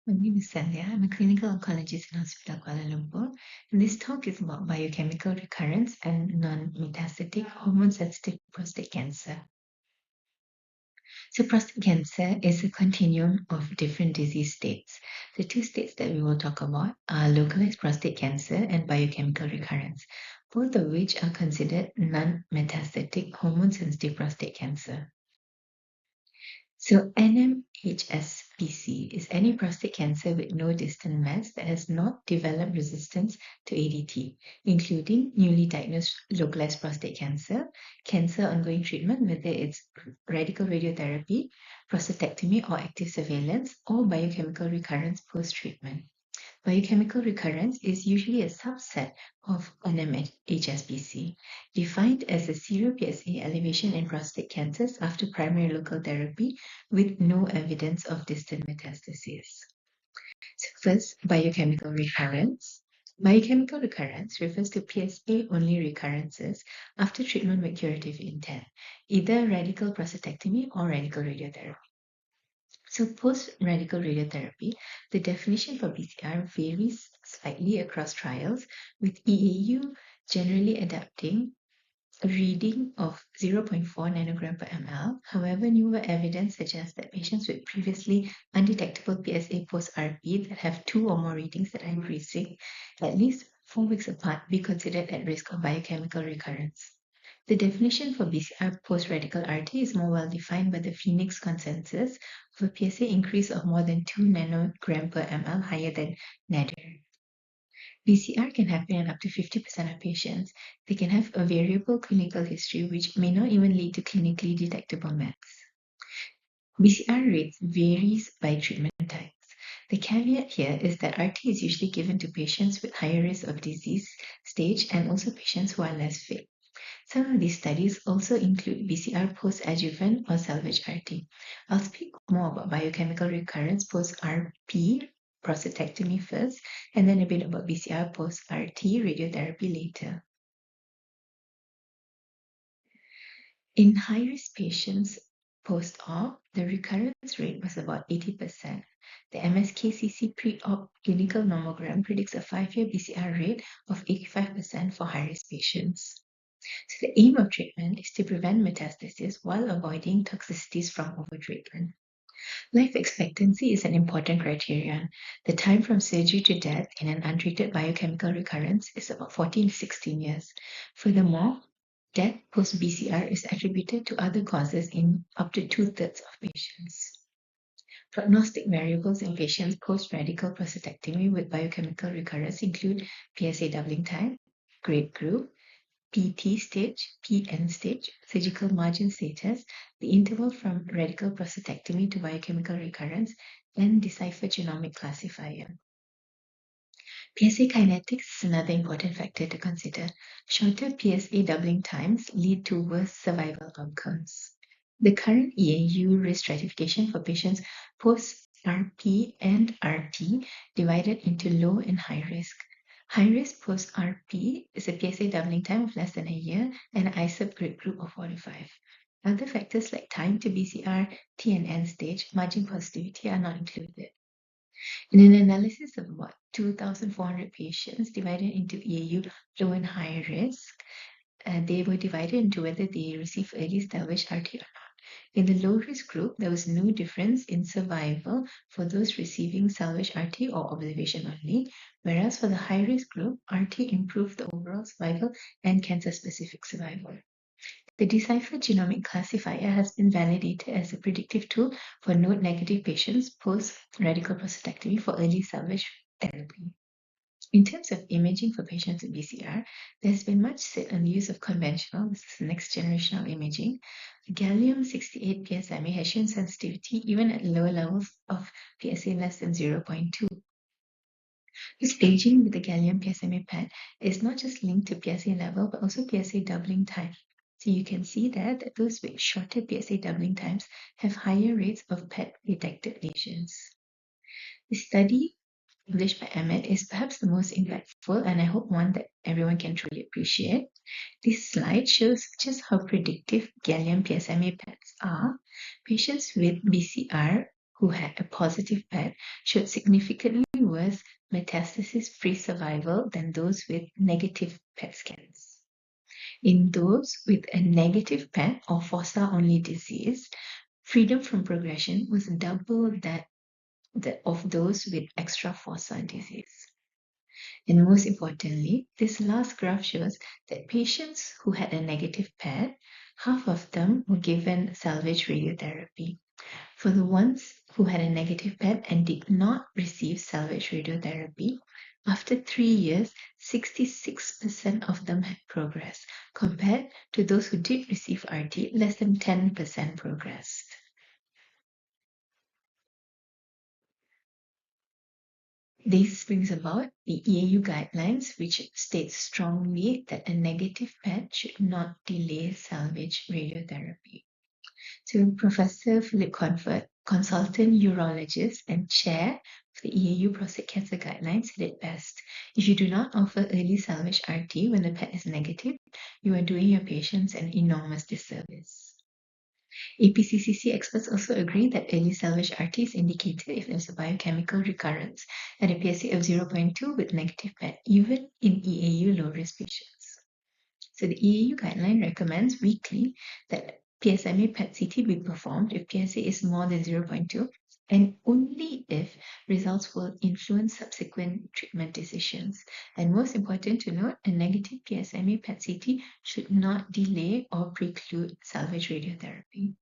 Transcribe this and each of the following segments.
My name is Celia. I'm a clinical oncologist in Hospital Kuala Lumpur, and this talk is about biochemical recurrence and non-metastatic hormone-sensitive prostate cancer. So prostate cancer is a continuum of different disease states. The two states that we will talk about are localized prostate cancer and biochemical recurrence, both of which are considered non-metastatic hormone-sensitive prostate cancer. So nMHSPC is any prostate cancer with no distant mass that has not developed resistance to ADT, including newly diagnosed localized prostate cancer, cancer ongoing treatment, whether it's radical radiotherapy, prostatectomy or active surveillance, or biochemical recurrence post-treatment. Biochemical recurrence is usually a subset of nMHSPC, defined as a serum PSA elevation in prostate cancers after primary local therapy with no evidence of distant metastasis. So first, biochemical recurrence. Biochemical recurrence refers to PSA-only recurrences after treatment with curative intent, either radical prostatectomy or radical radiotherapy. So post-radical radiotherapy, the definition for BCR varies slightly across trials, with EAU generally adapting a reading of 0.4 nanogram per ml. However, newer evidence suggests that patients with previously undetectable PSA post-RP that have 2 or more readings that are increasing at least 4 weeks apart be considered at risk of biochemical recurrence. The definition for BCR post-radical RT is more well defined by the Phoenix consensus of a PSA increase of more than 2 nanogram per ml higher than nadir. BCR can happen in up to 50% of patients. They can have a variable clinical history which may not even lead to clinically detectable mass. BCR rates varies by treatment types. The caveat here is that RT is usually given to patients with higher risk of disease stage and also patients who are less fit. Some of these studies also include BCR post-adjuvant or salvage RT. I'll speak more about biochemical recurrence post-RP prostatectomy first, and then a bit about BCR post-RT radiotherapy later. In high-risk patients post-op, the recurrence rate was about 80%. The MSKCC pre-op clinical nomogram predicts a 5-year BCR rate of 85% for high-risk patients. So the aim of treatment is to prevent metastasis while avoiding toxicities from overtreatment. Life expectancy is an important criterion. The time from surgery to death in an untreated biochemical recurrence is about 14 to 16 years. Furthermore, death post-BCR is attributed to other causes in up to 2/3 of patients. Prognostic variables in patients post-radical prostatectomy with biochemical recurrence include PSA doubling time, grade group, PT stage, PN stage, surgical margin status, the interval from radical prostatectomy to biochemical recurrence, and Decipher genomic classifier. PSA kinetics is another important factor to consider. Shorter PSA doubling times lead to worse survival outcomes. The current EAU risk stratification for patients post-RP and RT divided into low and high risk. High risk post-RP is a PSA doubling time of less than a year and an ICEP grade group of 4 to 5. Other factors like time to BCR, T and N stage, margin positivity are not included. In an analysis of about 2,400 patients divided into EAU low and high risk, they were divided into whether they received early salvage RT or not. In the low-risk group, there was no difference in survival for those receiving salvage RT or observation only, whereas for the high-risk group, RT improved the overall survival and cancer-specific survival. The Decipher genomic classifier has been validated as a predictive tool for node-negative patients post-radical prostatectomy for early salvage therapy. In terms of imaging for patients with BCR, there's been much said on the use of conventional, this is next generational imaging. Gallium-68 PSMA has shown sensitivity even at lower levels of PSA less than 0.2. The staging with the gallium PSMA PET is not just linked to PSA level, but also PSA doubling time. So you can see that those with shorter PSA doubling times have higher rates of PET-detected lesions. The study published by Emmett is perhaps the most impactful, and I hope one that everyone can truly appreciate. This slide shows just how predictive gallium PSMA PETs are. Patients with BCR who had a positive PET showed significantly worse metastasis-free survival than those with negative PET scans. In those with a negative PET or fossa-only disease, freedom from progression was double that of those with extra fossa disease. And most importantly, this last graph shows that patients who had a negative PET, half of them were given salvage radiotherapy. For the ones who had a negative PET and did not receive salvage radiotherapy, after 3 years, 66% of them had progressed, compared to those who did receive RT, less than 10% progressed. This brings about the EAU guidelines, which states strongly that a negative PET should not delay salvage radiotherapy. So Professor Philip Comfort, consultant urologist and chair of the EAU prostate cancer guidelines, said it best. If you do not offer early salvage RT when the PET is negative, you are doing your patients an enormous disservice. APCCC experts also agree that early salvage RT is indicated if there's a biochemical recurrence at a PSA of 0.2 with negative PET, even in EAU low-risk patients. So the EAU guideline recommends weekly that PSMA PET-CT be performed if PSA is more than 0.2 and only if results will influence subsequent treatment decisions. And most important to note, a negative PSMA PET-CT should not delay or preclude salvage radiotherapy.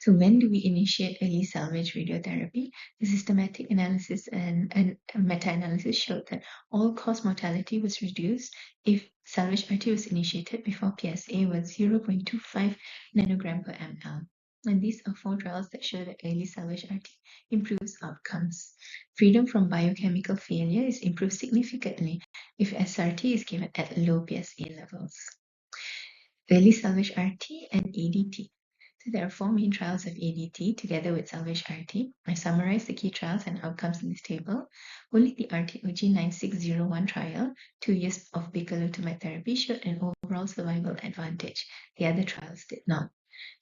So when do we initiate early salvage radiotherapy? The systematic analysis and meta-analysis showed that all-cause mortality was reduced if salvage RT was initiated before PSA was 0.25 nanogram per ml. And these are 4 trials that show that early salvage RT improves outcomes. Freedom from biochemical failure is improved significantly if SRT is given at low PSA levels. Early salvage RT and ADT. So there are 4 main trials of ADT together with salvage RT. I summarized the key trials and outcomes in this table. Only the RTOG 9601 trial, 2 years of bicalutamide therapy, showed an overall survival advantage. The other trials did not.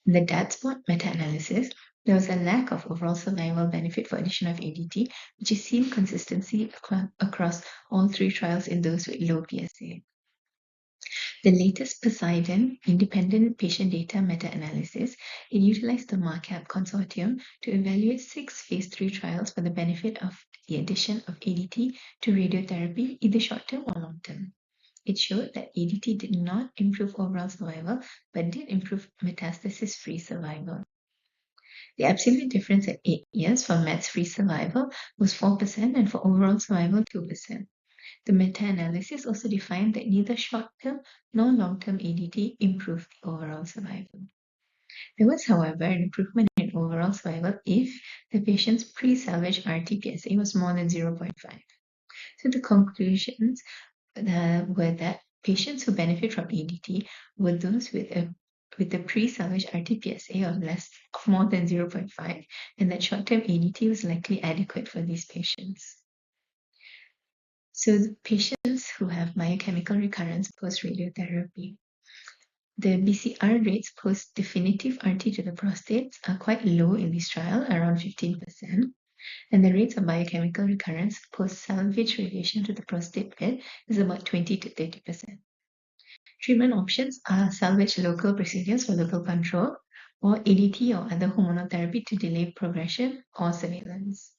In the DATSPOT meta-analysis, there was a lack of overall survival benefit for addition of ADT, which is seen consistency across all 3 trials in those with low PSA. The latest Poseidon independent patient data meta-analysis, it utilized the MARCAP consortium to evaluate 6 phase 3 trials for the benefit of the addition of ADT to radiotherapy, either short-term or long-term. It showed that ADT did not improve overall survival, but did improve metastasis-free survival. The absolute difference at 8 years for mets-free survival was 4% and for overall survival 2%. The meta-analysis also defined that neither short-term nor long-term ADT improved the overall survival. There was, however, an improvement in overall survival if the patient's pre-salvage RT-PSA was more than 0.5. So the conclusions were that patients who benefit from ADT were those with the pre-salvage RT-PSA of more than 0.5, and that short-term ADT was likely adequate for these patients. So the patients who have biochemical recurrence post-radiotherapy, the BCR rates post-definitive RT to the prostate are quite low in this trial, around 15%, and the rates of biochemical recurrence post-salvage radiation to the prostate bed is about 20 to 30%. Treatment options are salvage local procedures for local control, or ADT or other hormonal therapy to delay progression or surveillance.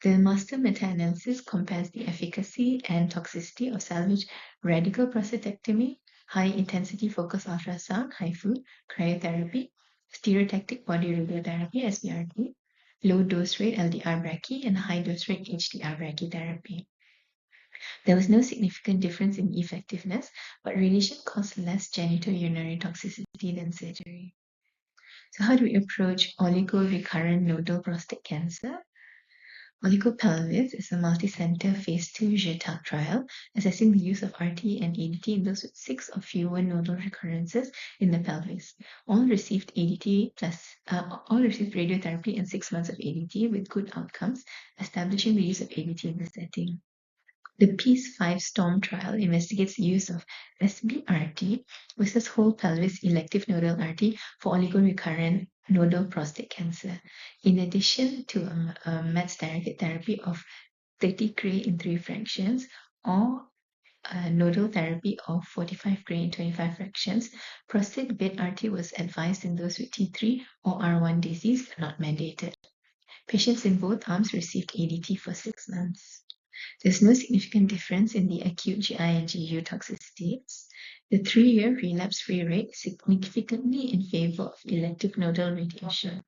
The master meta-analysis compares the efficacy and toxicity of salvage radical prostatectomy, high-intensity focused ultrasound, HIFU, cryotherapy, stereotactic body radiotherapy, SBRT, low-dose rate LDR brachy, and high-dose rate HDR brachytherapy. There was no significant difference in effectiveness, but radiation caused less genitourinary toxicity than surgery. So how do we approach oligorecurrent nodal prostate cancer? OligoPelvis is a multi-center phase 2 JETAC trial assessing the use of RT and ADT in those with 6 or fewer nodal recurrences in the pelvis. All received radiotherapy and 6 months of ADT with good outcomes, establishing the use of ADT in the setting. The PEACE-5 STORM trial investigates the use of SBRT versus whole pelvis elective nodal RT for oligorecurrent nodal prostate cancer. In addition to a meds-directed therapy of 30 Gray in 3 fractions or nodal therapy of 45 Gray in 25 fractions, prostate bed RT was advised in those with T3 or R1 disease, not mandated. Patients in both arms received ADT for 6 months. There's no significant difference in the acute GI and GU toxicities. The 3-year relapse-free rate is significantly in favor of elective nodal radiation.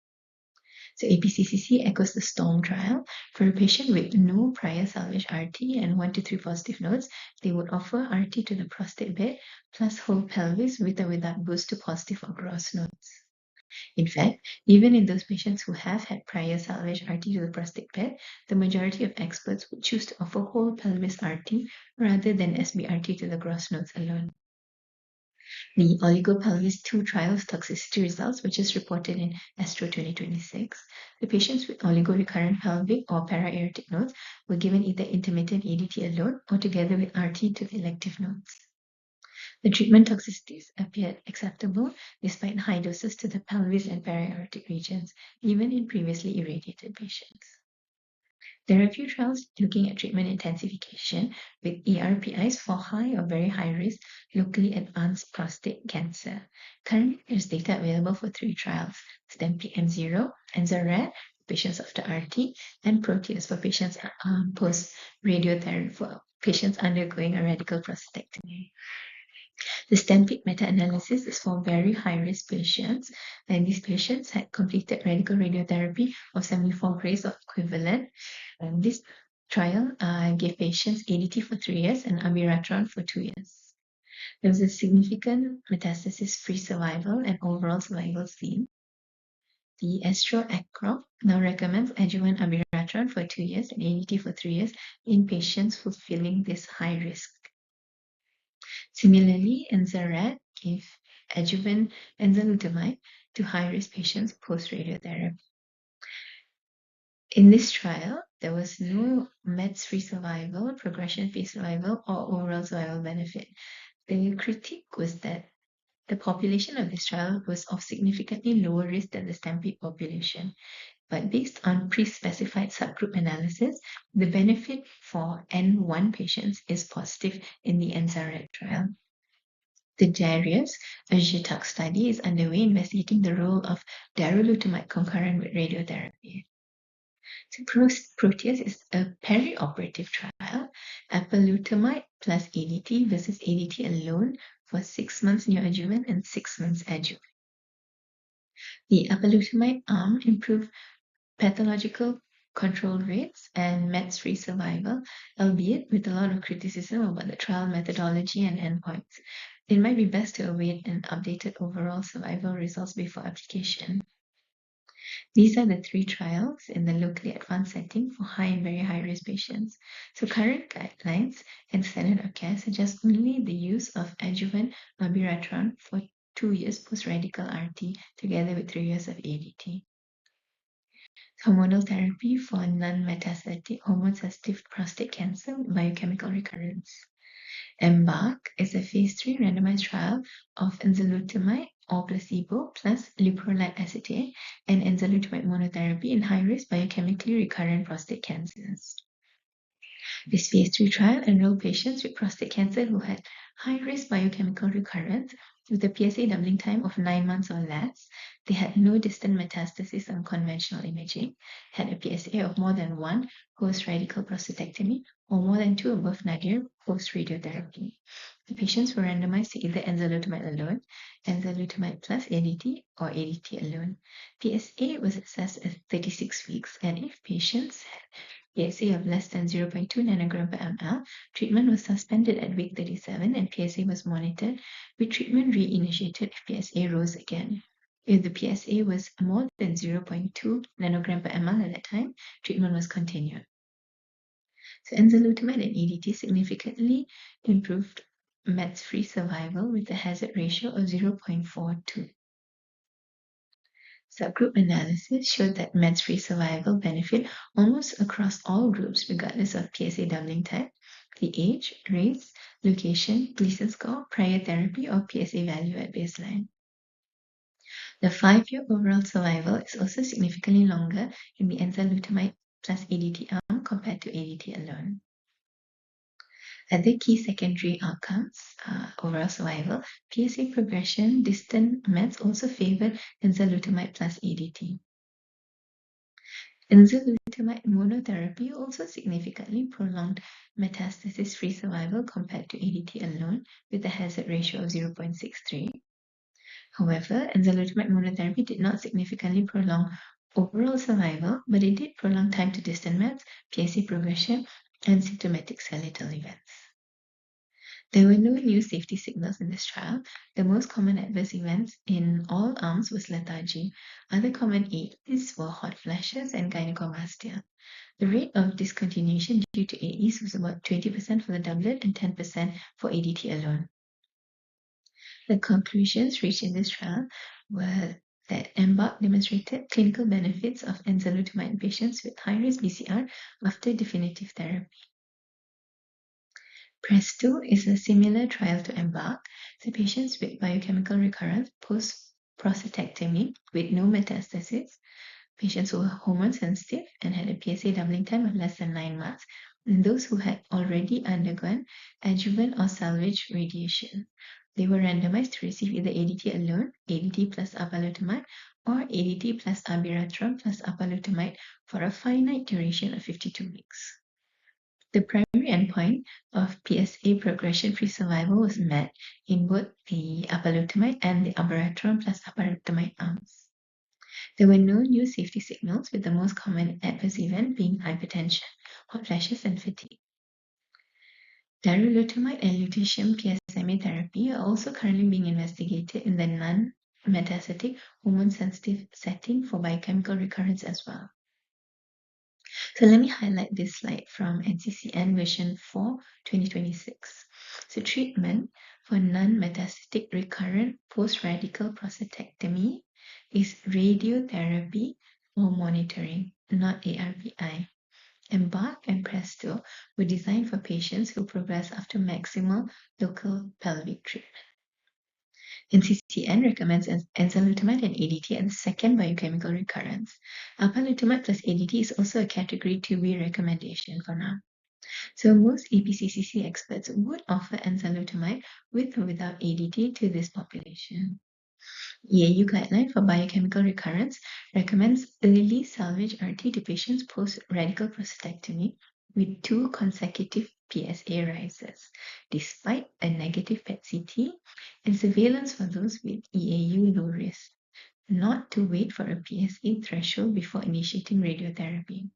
So APCCC echoes the STORM trial. For a patient with no prior salvage RT and 1 to 3 positive nodes, they would offer RT to the prostate bed plus whole pelvis with or without boost to positive or gross nodes. In fact, even in those patients who have had prior salvage RT to the prostate bed, the majority of experts would choose to offer whole pelvis RT rather than SBRT to the gross nodes alone. The oligopelvis 2 trial's toxicity results were just reported in ASTRO 2026. The patients with oligorecurrent pelvic or para-aortic nodes were given either intermittent ADT alone or together with RT to the elective nodes. The treatment toxicities appeared acceptable despite high doses to the pelvis and para-aortic regions, even in previously irradiated patients. There are a few trials looking at treatment intensification with ERPIs for high or very high risk locally advanced prostate cancer. Currently, there's data available for 3 trials: STEMPI M0, ENZA-RAD for patients after RT, and Proteus for patients post-radiotherapy for patients undergoing a radical prostatectomy. The STEMPIC meta-analysis is for very high-risk patients, and these patients had completed radical radiotherapy of 74 Grays or equivalent. And this trial gave patients ADT for 3 years and abiraterone for 2 years. There was a significant metastasis-free survival and overall survival seen. The ASTRO-ACRO now recommends adjuvant abiraterone for 2 years and ADT for 3 years in patients fulfilling this high risk. Similarly, ENZA-RAD gave adjuvant enzalutamide to high-risk patients post-radiotherapy. In this trial, there was no meds-free survival, progression-free survival, or overall survival benefit. The critique was that the population of this trial was of significantly lower risk than the STEMPI population. But based on pre-specified subgroup analysis, the benefit for N1 patients is positive in the ENZA-RAD trial. The DARIUS, a GTOX study, is underway investigating the role of darolutamide concurrent with radiotherapy. So Proteus is a perioperative trial, apalutamide plus ADT versus ADT alone for 6 months neoadjuvant and 6 months adjuvant. The apalutamide arm improved pathological control rates and meds-free survival, albeit with a lot of criticism about the trial methodology and endpoints. It might be best to await an updated overall survival results before application. These are the 3 trials in the locally advanced setting for high and very high-risk patients. So current guidelines and standard of care suggest only the use of adjuvant abiraterone for 2 years post-radical RT together with 3 years of ADT. Hormonal therapy for non-metastatic hormone-sensitive prostate cancer with biochemical recurrence. EMBARK is a phase 3 randomized trial of enzalutamide or placebo plus leuprolide acetate and enzalutamide monotherapy in high-risk biochemically recurrent prostate cancers. This phase 3 trial enrolled patients with prostate cancer who had high-risk biochemical recurrence with a PSA doubling time of 9 months or less. They had no distant metastasis on conventional imaging, had a PSA of more than 1 post-radical prostatectomy, or more than 2 above nadir post-radiotherapy. The patients were randomized to either enzalutamide alone, enzalutamide plus ADT, or ADT alone. PSA was assessed at 36 weeks, and if patients had PSA of less than 0.2 nanogram per ml, treatment was suspended at week 37 and PSA was monitored, with treatment reinitiated if PSA rose again. If the PSA was more than 0.2 nanogram per ml at that time, treatment was continued. So enzalutamide and ADT significantly improved meds-free survival with a hazard ratio of 0.42. Subgroup analysis showed that meds-free survival benefit almost across all groups regardless of PSA doubling type, the age, race, location, Gleason score, prior therapy, or PSA value at baseline. The 5-year overall survival is also significantly longer in the enzalutamide plus ADT arm compared to ADT alone. Other key secondary outcomes, overall survival, PSA progression, distant mets also favored enzalutamide plus ADT. Enzalutamide monotherapy also significantly prolonged metastasis-free survival compared to ADT alone, with a hazard ratio of 0.63. However, enzalutamide monotherapy did not significantly prolong overall survival, but it did prolong time to distant mets, PSA progression, and symptomatic skeletal events. There were no new safety signals in this trial. The most common adverse events in all arms was lethargy. Other common AEs were hot flashes and gynecomastia. The rate of discontinuation due to AEs was about 20% for the doublet and 10% for ADT alone. The conclusions reached in this trial were that EMBARK demonstrated clinical benefits of enzalutamide in patients with high-risk BCR after definitive therapy. PRESTO is a similar trial to EMBARK. The patients with biochemical recurrence post-prostatectomy with no metastasis, patients who were hormone sensitive and had a PSA doubling time of less than 9 months, and those who had already undergone adjuvant or salvage radiation. They were randomized to receive either ADT alone, ADT plus apalutamide, or ADT plus abiraterone plus apalutamide for a finite duration of 52 weeks. The primary endpoint of PSA progression-free survival was met in both the apalutamide and the abiraterone plus apalutamide arms. There were no new safety signals, with the most common adverse event being hypertension, hot flashes, and fatigue. Darolutamide and lutetium PSMA therapy are also currently being investigated in the non-metastatic hormone-sensitive setting for biochemical recurrence as well. So let me highlight this slide from NCCN version 4, 2026. So treatment for non-metastatic recurrent post-radical prostatectomy is radiotherapy or monitoring, not ARPI. EMBARK and PRESTO were designed for patients who progress after maximal local pelvic treatment. NCCN recommends enzalutamide and ADT as the second biochemical recurrence. Apalutamide plus ADT is also a category 2B recommendation for now. So most APCCC experts would offer enzalutamide with or without ADT to this population. EAU guideline for biochemical recurrence recommends early salvage RT to patients post-radical prostatectomy with 2 consecutive PSA rises, despite a negative PET-CT and surveillance for those with EAU low risk, not to wait for a PSA threshold before initiating radiotherapy.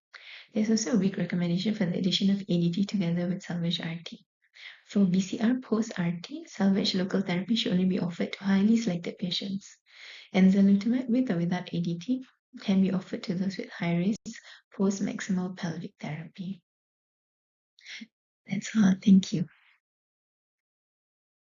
There's also a weak recommendation for the addition of ADT together with salvage RT. For BCR post-RT, salvage local therapy should only be offered to highly selected patients. Enzalutamide with or without ADT can be offered to those with high risk post-maximal pelvic therapy. That's all. Thank you.